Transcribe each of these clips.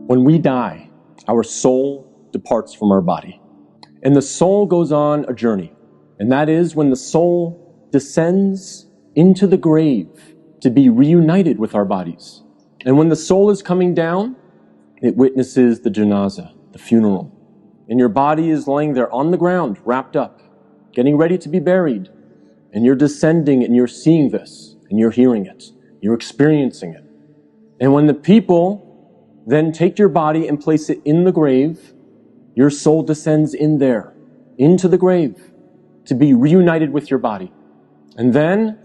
When we die, our soul departs from our body. And the soul goes on a journey. And that is when the soul descends into the grave to be reunited with our bodies. And when the soul is coming down, it witnesses the janazah, the funeral. And your body is laying there on the ground, wrapped up, getting ready to be buried. And you're descending and you're seeing this, and you're hearing it, you're experiencing it. And when the people then take your body and place it in the grave, your soul descends in there, into the grave, to be reunited with your body. And then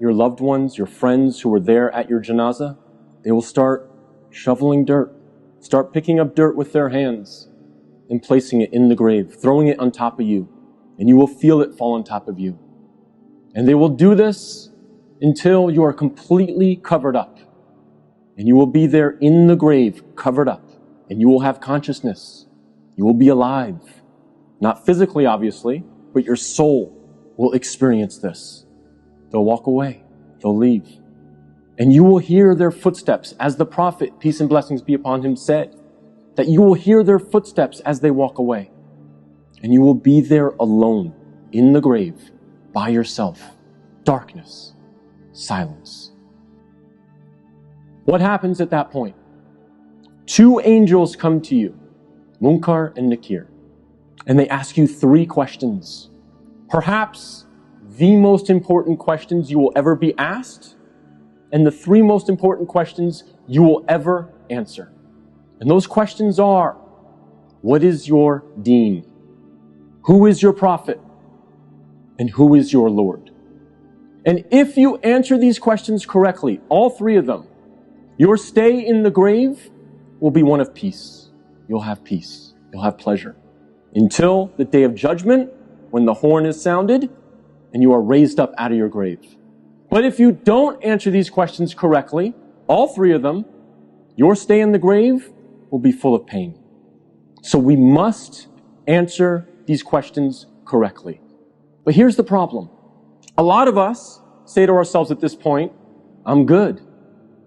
your loved ones, your friends who were there at your janazah, they will start shoveling dirt, start picking up dirt with their hands and placing it in the grave, throwing it on top of you, and you will feel it fall on top of you. And they will do this until you are completely covered up. And you will be there in the grave, covered up, and you will have consciousness. You will be alive. Not physically, obviously, but your soul will experience this. They'll walk away. They'll leave. And you will hear their footsteps, as the Prophet, peace and blessings be upon him, said, that you will hear their footsteps as they walk away. And you will be there alone, in the grave, by yourself. Darkness. Silence. What happens at that point? Two angels come to you, Munkar and Nakir, and they ask you three questions. Perhaps the most important questions you will ever be asked, and the three most important questions you will ever answer. And those questions are, what is your deen? Who is your prophet? And who is your Lord? And if you answer these questions correctly, all three of them, your stay in the grave will be one of peace. You'll have peace. You'll have pleasure. Until the day of judgment, when the horn is sounded, and you are raised up out of your grave. But if you don't answer these questions correctly, all three of them, your stay in the grave will be full of pain. So we must answer these questions correctly. But here's the problem. A lot of us say to ourselves at this point, I'm good,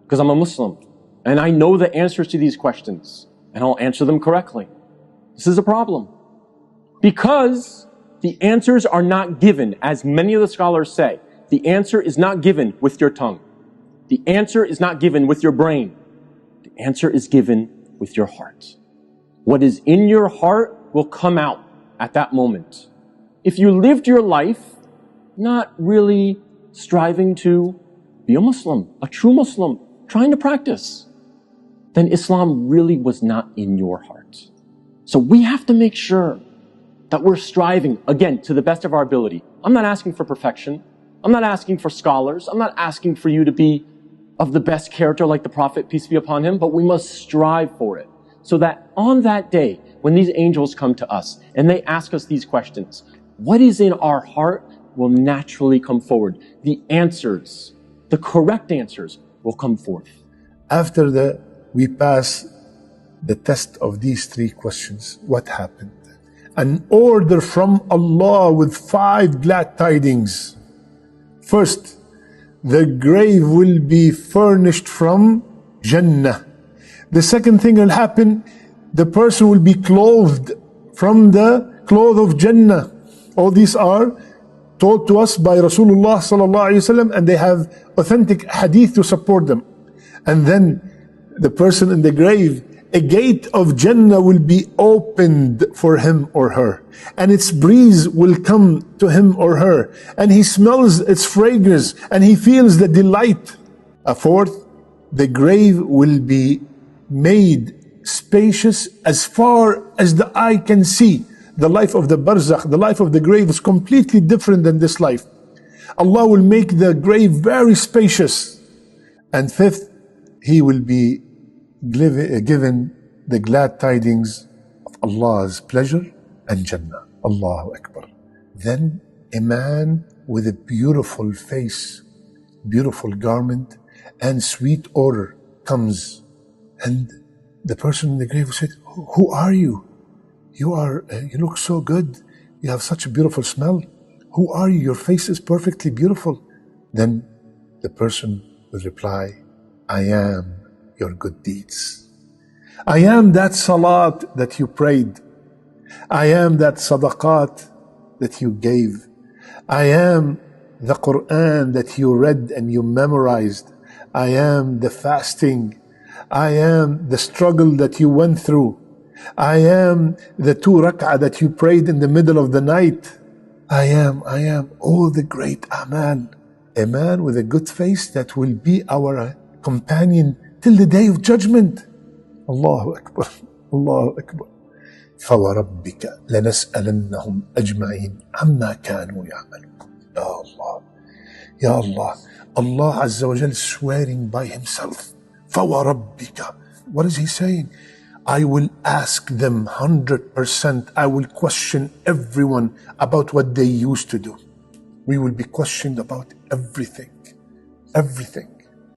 because I'm a Muslim, and I know the answers to these questions, and I'll answer them correctly. This is a problem. Because the answers are not given, as many of the scholars say, the answer is not given with your tongue. The answer is not given with your brain. The answer is given with your heart. What is in your heart will come out at that moment. If you lived your life not really striving to be a Muslim, a true Muslim, trying to practice, then Islam really was not in your heart. So we have to make sure that we're striving, again, to the best of our ability. I'm not asking for perfection. I'm not asking for scholars. I'm not asking for you to be of the best character like the Prophet, peace be upon him, but we must strive for it. So that on that day, when these angels come to us and they ask us these questions, what is in our heart will naturally come forward. The answers, the correct answers, will come forth. After we pass the test of these three questions, what happened? An order from Allah with 5 glad tidings. First, the grave will be furnished from Jannah. The second thing will happen, the person will be clothed from the cloth of Jannah. All these are taught to us by Rasulullah sallallahu alaihi wasallam, and they have authentic hadith to support them. And then the person in the grave, a gate of Jannah will be opened for him or her, and its breeze will come to him or her, and he smells its fragrance, and he feels the delight. A fourth, the grave will be made spacious as far as the eye can see. The life of the barzakh, the life of the grave, is completely different than this life. Allah will make the grave very spacious. And fifth, he will be given the glad tidings of Allah's pleasure and Jannah. Allahu Akbar. Then a man with a beautiful face, beautiful garment, and sweet odor comes, and the person in the grave will say, "Who are you? You look so good. You have such a beautiful smell. Who are you? Your face is perfectly beautiful." Then the person will reply, "I am your good deeds." I am that salat that you prayed. I am that sadaqat that you gave. I am the Quran that you read and you memorized. I am the fasting. I am the struggle that you went through. I am the 2 rak'ah that you prayed in the middle of the night. I am all the great amal. A man with a good face that will be our companion till the day of judgment. Allahu Akbar. Allahu Akbar. فَوَرَبِّكَ لَنَسْأَلَنَّهُمْ أَجْمَعِينَ عَمَّا كَانُوا يَعْمَلُونَ. Ya Allah. Ya Allah. Allah Azza wa Jal swearing by himself. فَوَرَبِّكَ. What is he saying? I will ask them 100%. I will question everyone about what they used to do. We will be questioned about everything. Everything.